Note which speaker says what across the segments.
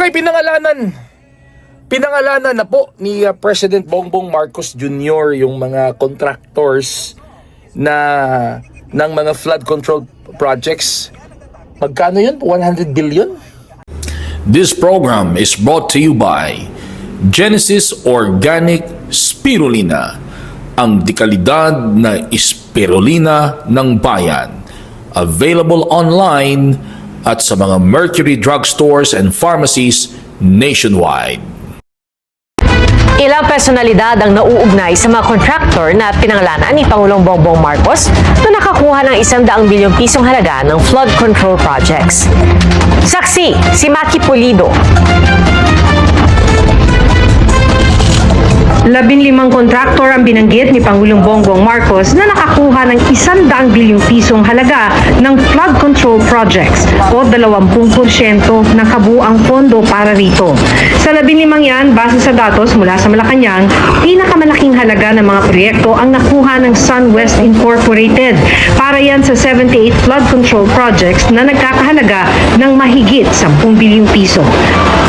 Speaker 1: Okay, pinangalanan na po ni President Bongbong Marcos Jr. yung mga contractors ng mga flood control projects. Magkano yun? 100 billion?
Speaker 2: This program is brought to you by Genesis Organic Spirulina, ang dekalidad na spirulina ng bayan. Available online at sa mga Mercury drugstores and pharmacies nationwide.
Speaker 3: Ilang personalidad ang nauugnay sa mga contractor na pinangalanan ni Pangulong Bongbong Marcos na nakakuha ng 100 bilyong pisong halaga ng flood control projects. Saksi, si Maki Pulido.
Speaker 4: 15 kontraktor ang binanggit ni Pangulong Bongbong Marcos na nakakuha ng 100 bilyong pisong halaga ng flood control projects o 20% ng kabuuang pondo para rito. Sa 15 yan, base sa datos mula sa Malacanang, pinakamalaking halaga ng mga proyekto ang nakuha ng SunWest Incorporated. Para yan sa 78 flood control projects na nagkakahalaga ng mahigit 10 bilyong piso.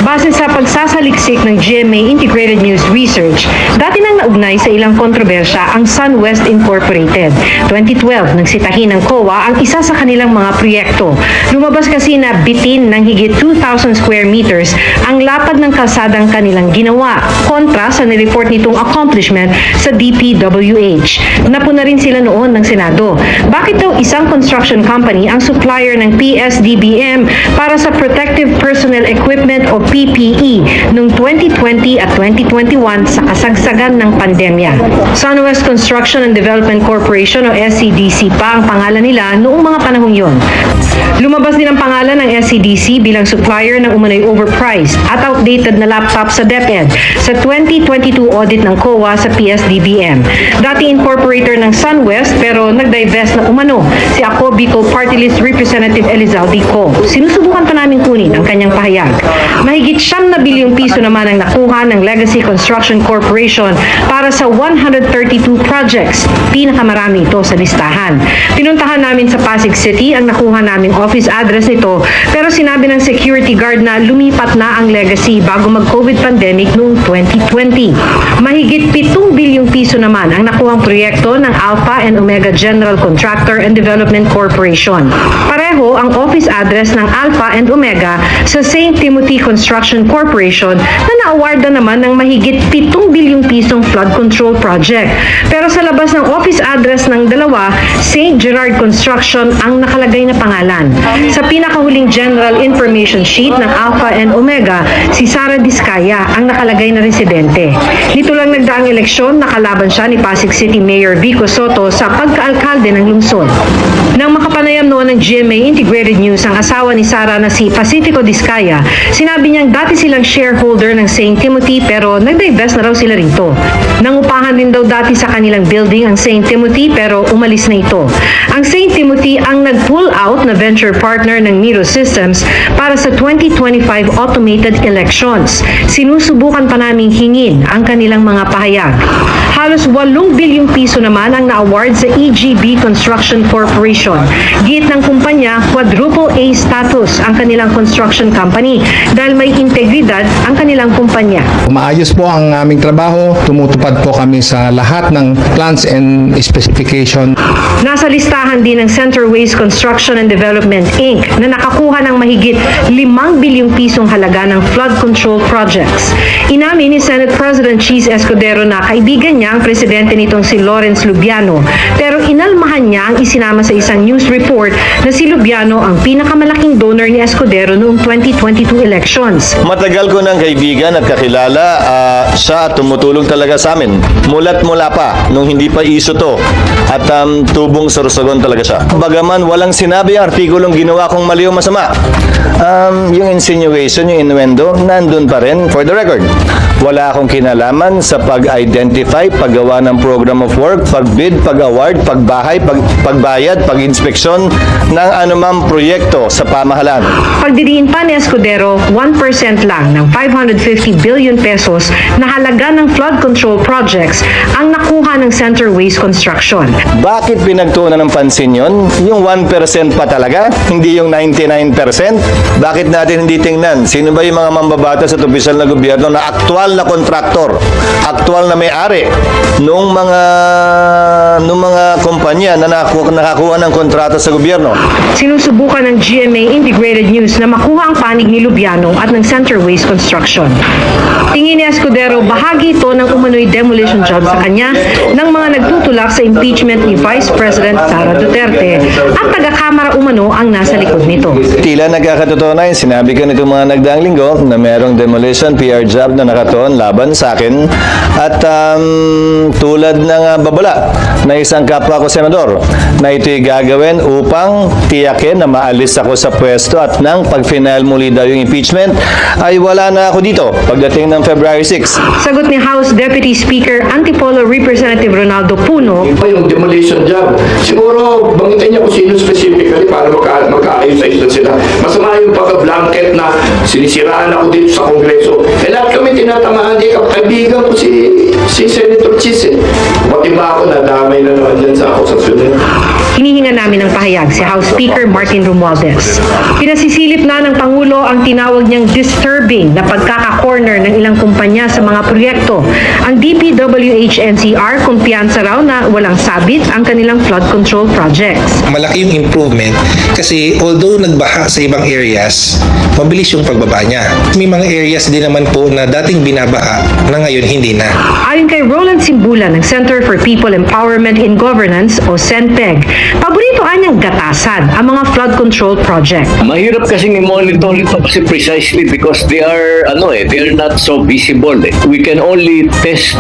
Speaker 4: Base sa pagsasaliksik ng GMA Integrated News Research, dati nang naugnay sa ilang kontrobersya ang SunWest Incorporated. 2012, nagsitahin ng COA ang isa sa kanilang mga proyekto. Lumabas kasi na bitin ng higit 2,000 square meters ang lapad ng kalsadang kanilang ginawa, kontra sa nireport nitong accomplishment sa DPWH. Napuna rin sila noon ng Senado. Bakit daw isang construction company ang supplier ng PSDBM para sa Protective Personnel Equipment o PPE noong 2020 at 2021 sa kasagsagan ng pandemya? SunWest Construction and Development Corporation o SCDC pa ang pangalan nila noong mga panahong yon. Lumabas din ang pangalan ng SCDC bilang supplier ng umano'y overpriced at outdated na laptop sa DepEd sa 2022 audit ng COA sa PSDBM. Dati incorporator ng SunWest pero nag-divest na umano si Ako Bicol Party List Representative Elizalde Co. Sinusubukan pa namin kunin ang kanyang pahayag. Mahigit 9 bilyong piso naman ang nakuha ng Legacy Construction Corporation para sa 132 projects. Pinakamarami ito sa listahan. Pinuntahan namin sa Pasig City ang nakuha naming office address nito pero sinabi ng security guard na lumipat na ang Legacy bago mag-COVID pandemic noong 2020. Mahigit 7 bilyong piso naman ang nakuhang proyekto ng Alpha and Omega General Contractor and Development Corporation. Pareho ang office address ng Alpha and Omega sa St. Timothy Construction Corporation na na-awardan naman ng mahigit 7 bilyong pisong flood control project. Pero sa labas ng office address ng dalawa, St. Gerard Construction ang nakalagay na pangalan. Sa pinakahuling general information sheet ng Alpha and Omega, si Sara Diskaya ang nakalagay na residente. Nito lang nagdaang eleksyon, nakalaban siya ni Pasig City Mayor Vico Soto sa pagkaalkalde ng lungsod. Nang makapanayam noon ng GMA Integrated News ang asawa ni Sara na si Pacifico Diskaya, sinabi niyang dati silang shareholder ng St. Timothy pero nag-divest na raw sila rito. Nangupahan din daw dati sa kanilang building ang St. Timothy pero umalis na ito. Ang St. Timothy ang nag-pull out na venture partner ng Miro Systems para sa 2025 automated elections. Sinusubukan pa naming hingin ang kanilang mga pahayag. Halos 8 bilyong piso naman ang na-award sa EGB Construction Corporation. Git ng kumpanya, quadruple A status ang kanilang construction company dahil may integridad ang kanilang kumpanya.
Speaker 5: Maayos po ang aming trabaho, tumutupad po kami sa lahat ng plans and specification.
Speaker 4: Nasa listahan din ng Centerways Construction and Development Inc. na nakakuha ng mahigit 5 bilyong pisong halaga ng flood control projects. Inamin ni Senate President Cheese Escudero na kaibigan niya ang presidente nitong si Lawrence Lubiano, pero inalmahan niya ang isinama sa isang news report na si Lubiano ang pinakamalaking donor ni Escudero noong 2022 elections.
Speaker 6: Matagal ko ng kaibigan at kakilala, siya tumutulong talaga sa amin. Mula't mula pa, nung hindi pa iso to. At tubong Sorsogon talaga siya. Bagaman walang sinabi ang artikulong ginawa kong mali o masama. Yung insinuation, yung innuendo, nandun pa rin. For the record, wala akong kinalaman sa pag-identify, paggawa ng program of work, pagbid, pag-award, pagbahay, pagbayad, pag-inspeksyon ng anumang proyekto sa pamahalaan.
Speaker 4: Pagdidiin pa ni Escudero, 1% lang ng 550 billion pesos na halaga ng flood control projects ang nakuha ng Center Waste Construction.
Speaker 6: Bakit pinagtuunan ng pansin yon? Yung 1% pa talaga? Hindi yung 99%? Bakit natin hindi tingnan? Sino ba yung mga mambabatas at opisyal na gobyerno na aktual na kontraktor, aktual na may-ari nung mga kumpanya na nakakuha ng kontrata sa gobyerno?
Speaker 4: Sinusubukan ng GMA Integrated News na makuha ang panig ni Lubiano at ng Center Waste Construction. Tingin ni Escudero, bahagi ito ng umano'y demolition job sa kanya ng mga nagtutulak sa impeachment ni Vice President Sara Duterte at taga-kamara umano ang nasa likod nito.
Speaker 6: Tila nagkakatotoo na yun. Sinabi ko nito mga nagdaang linggo na merong demolition PR job na nakatuon laban sa akin at tulad ng babala na isang kapwa ko senador na ito'y gagawin upang tiyakin na maalis ako sa pwesto at nang pag-final muli daw yung impeachment ay wala na ako dito pagdating ng February 6.
Speaker 4: Sagot ni House Deputy Speaker Antipolo Representative Ronaldo Puno,
Speaker 7: Yung demolition job, siguro bangitin niya kung sino specifically para magkaayos-ayos na sila. Masama yung pagka-blanket na sinisiraan ako dito sa Kongreso. Lahat kami tinatamaan, kaibigan ko si Senator Chis. Pati ba ako nadamay na naman dyan sa akusasyon niya.
Speaker 4: hinihinga namin ng pahayag si House Speaker Martin Romualdez. Pinasisilip na ng Pangulo ang tinawag niyang disturbing na pagkaka-corner ng ilang kumpanya sa mga proyekto. Ang DPWH-NCR kumpiyansa raw na walang sabit ang kanilang flood control projects.
Speaker 8: Malaki yung improvement kasi although nagbaha sa ibang areas, mabilis yung pagbaba niya. May mga areas din naman po na dating binabaha na ngayon hindi na.
Speaker 4: Ayon kay Roland Simbula ng Center for People Empowerment in Governance o CENPEG, paborito anyang gatasan ang mga flood control project.
Speaker 9: Mahirap kasing i-monitor ito kasi precisely because they are not so visible. We can only test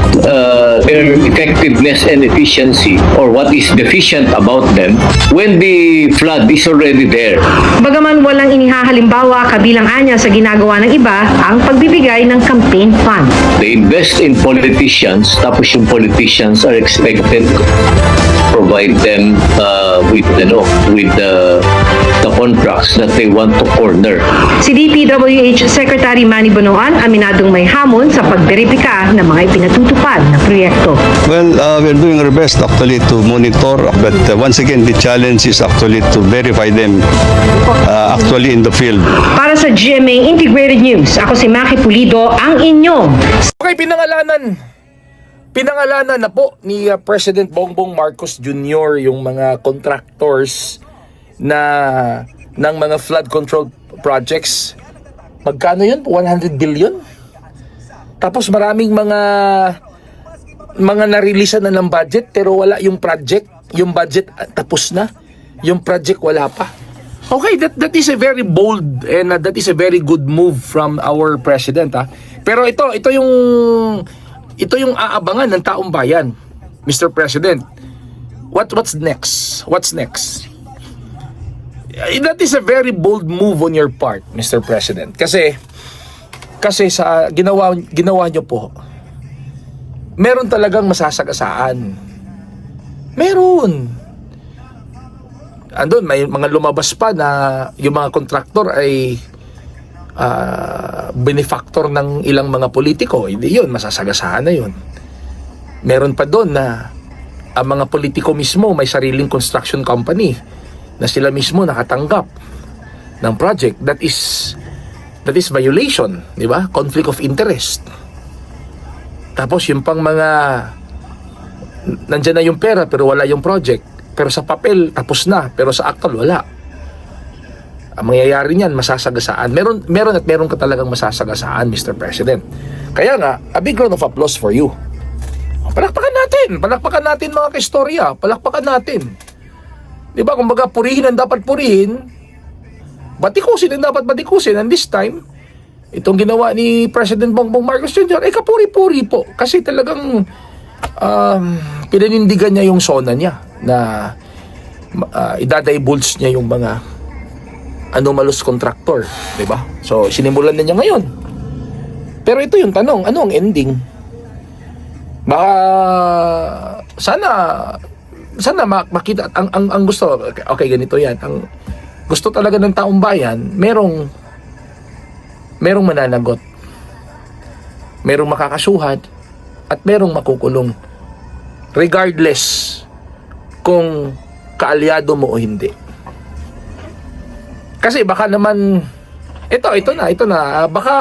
Speaker 9: their effectiveness and efficiency or what is deficient about them when the flood is already there.
Speaker 4: Bagaman walang inihahalimbawa kabilang anya sa ginagawa ng iba ang pagbibigay ng campaign fund.
Speaker 9: They invest in politicians, tapos yung politicians are expected to provide them with the contracts that they want to corner.
Speaker 4: Si DPWH Secretary Manny Bonoan aminadong may hamon sa pagberipika ng mga ipinatutupad na proyekto.
Speaker 10: Well, we're doing our best actually to monitor, but once again, the challenge is actually to verify them actually in the field.
Speaker 4: Para sa GMA Integrated News, ako si Maki Pulido, ang inyong
Speaker 1: Okay, pinangalanan na po ni President Bongbong Marcos Jr. yung mga contractors ng mga flood control projects. Magkano yun? 100 billion? Tapos maraming mga na-release na ng budget pero wala yung project. Yung budget tapos na. Yung project wala pa. Okay, that is a very bold and that is a very good move from our president. Pero ito yung aabangan ng taong bayan, Mr. President. What's next? What's next? That is a very bold move on your part, Mr. President. Kasi sa ginawa nyo po, meron talagang masasagasaan. Meron. Andun, may mga lumabas pa na yung mga kontraktor ay benefactor ng ilang mga politiko. Hindi yun, masasagasaan na yun. Meron pa doon na ang mga politiko mismo may sariling construction company na sila mismo nakatanggap ng project. That is violation, di ba? Conflict of interest. Tapos yung pang mga nandyan na yung pera pero wala yung project, pero sa papel tapos na pero sa actual wala. Ang mangyayari niyan, masasagasaan. Meron ka talagang masasagasaan, Mr. President. Kaya nga, a big round of applause for you. Palakpakan natin mga kaistorya. Palakpakan natin. Diba, kumbaga purihin ang dapat purihin, batikusin ang dapat batikusin. And this time, itong ginawa ni President Bongbong Marcos Jr. ay kapuri-puri po. Kasi talagang pinanindigan niya yung sona niya na idadivulge niya yung mga anomalous contractor, di ba? So, sinimulan na niya ngayon. Pero ito yung tanong, ano ang ending? Baka sana makita ang gusto. Okay, ganito 'yan. Ang gusto talaga ng taong bayan, merong mananagot. Merong makakasuhan at merong makukulong. Regardless kung kaalyado mo o hindi. Kasi baka naman ito na. Baka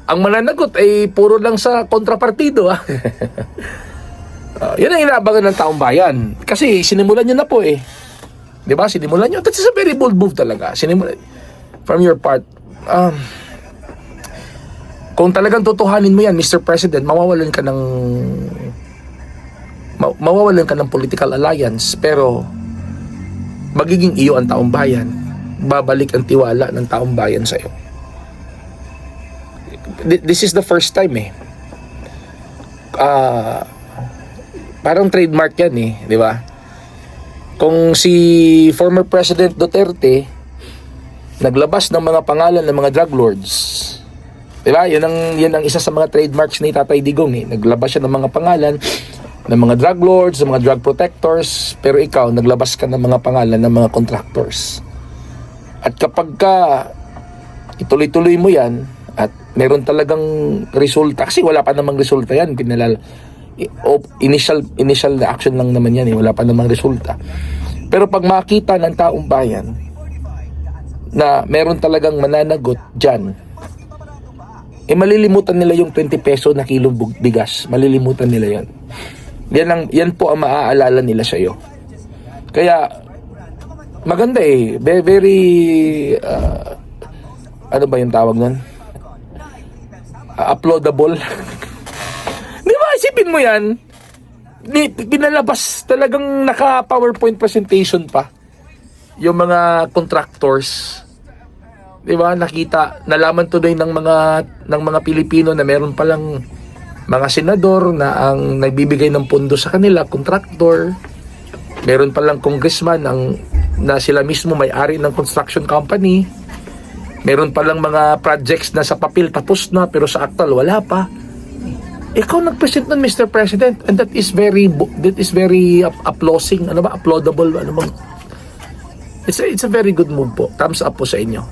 Speaker 1: ang mananagot ay puro lang sa kontrapartido. Yan ang inaabangan ng taong bayan. Kasi sinimulan nyo na po eh. Diba? Sinimulan nyo. That's a very bold move talaga. Sinimulan. From your part. Kung talagang tutuhanin mo yan, Mr. President, mawawalan ka ng political alliance. Pero magiging iyo ang taong bayan. Babalik ang tiwala ng taong bayan sa'yo. This is the first time eh. Parang trademark yan eh, di ba? Kung si former President Duterte naglabas ng mga pangalan ng mga drug lords, di ba? Yan ang isa sa mga trademarks ni Tatay Digong eh. Naglabas siya ng mga pangalan ng mga drug lords, ng mga drug protectors, pero ikaw naglabas ka ng mga pangalan ng mga contractors. At kapag ka ituloy-tuloy mo yan at meron talagang resulta, kasi wala pa namang resulta yan, initial na action lang naman yan eh, wala pa namang resulta. Pero pag makita ng taong bayan na meron talagang mananagot dyan, malilimutan nila yung 20 peso na kilong bigas. Malilimutan nila yan. Yan po ang maaalala nila sa iyo. Kaya maganda eh, very ano ba yung tawag nun? Uploadable. Di ba, isipin mo yan, pinalabas talagang naka-PowerPoint presentation pa yung mga contractors. Di ba, nalaman tuloy ng mga Pilipino na meron palang mga senador na ang nagbibigay ng pondo sa kanila, contractor. Meron palang congressman na sila mismo may-ari ng construction company. Meron palang mga projects na sa papel tapos na pero sa actual wala pa. Ikaw nag-present nun, Mr. President, and that is very applauding, applaudable, It's a very good move po. Thumbs up po sa inyo,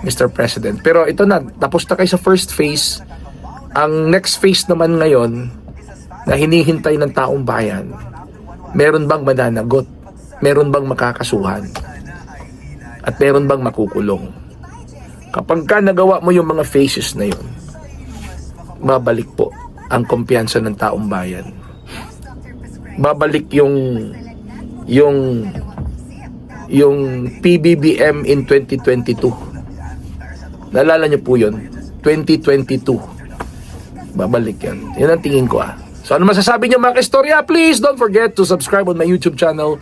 Speaker 1: Mr. President. Pero ito na, tapos na kayo sa first phase. Ang next phase naman ngayon na hinihintay ng taong bayan, meron bang mananagot? Meron bang makakasuhan? At meron bang makukulong? Kapag ka nagawa mo yung mga phases na yun, babalik po ang kumpiyansa ng taong bayan. Babalik yung PBBM in 2022. Naalala niyo po yun? 2022. Babalik yan. Yan ang tingin ko So ano masasabi niyo mga istorya? Please don't forget to subscribe on my YouTube channel,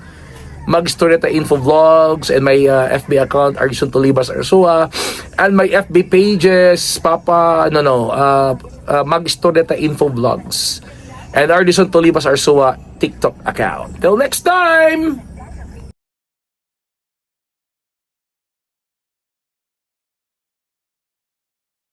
Speaker 1: Mag-Istorya Info Vlogs, and my FB account, Arison Tolibas Arsua, and my FB pages, Mag-Istorya Info Vlogs, and Arison Tolibas Arsua TikTok account. Till next time!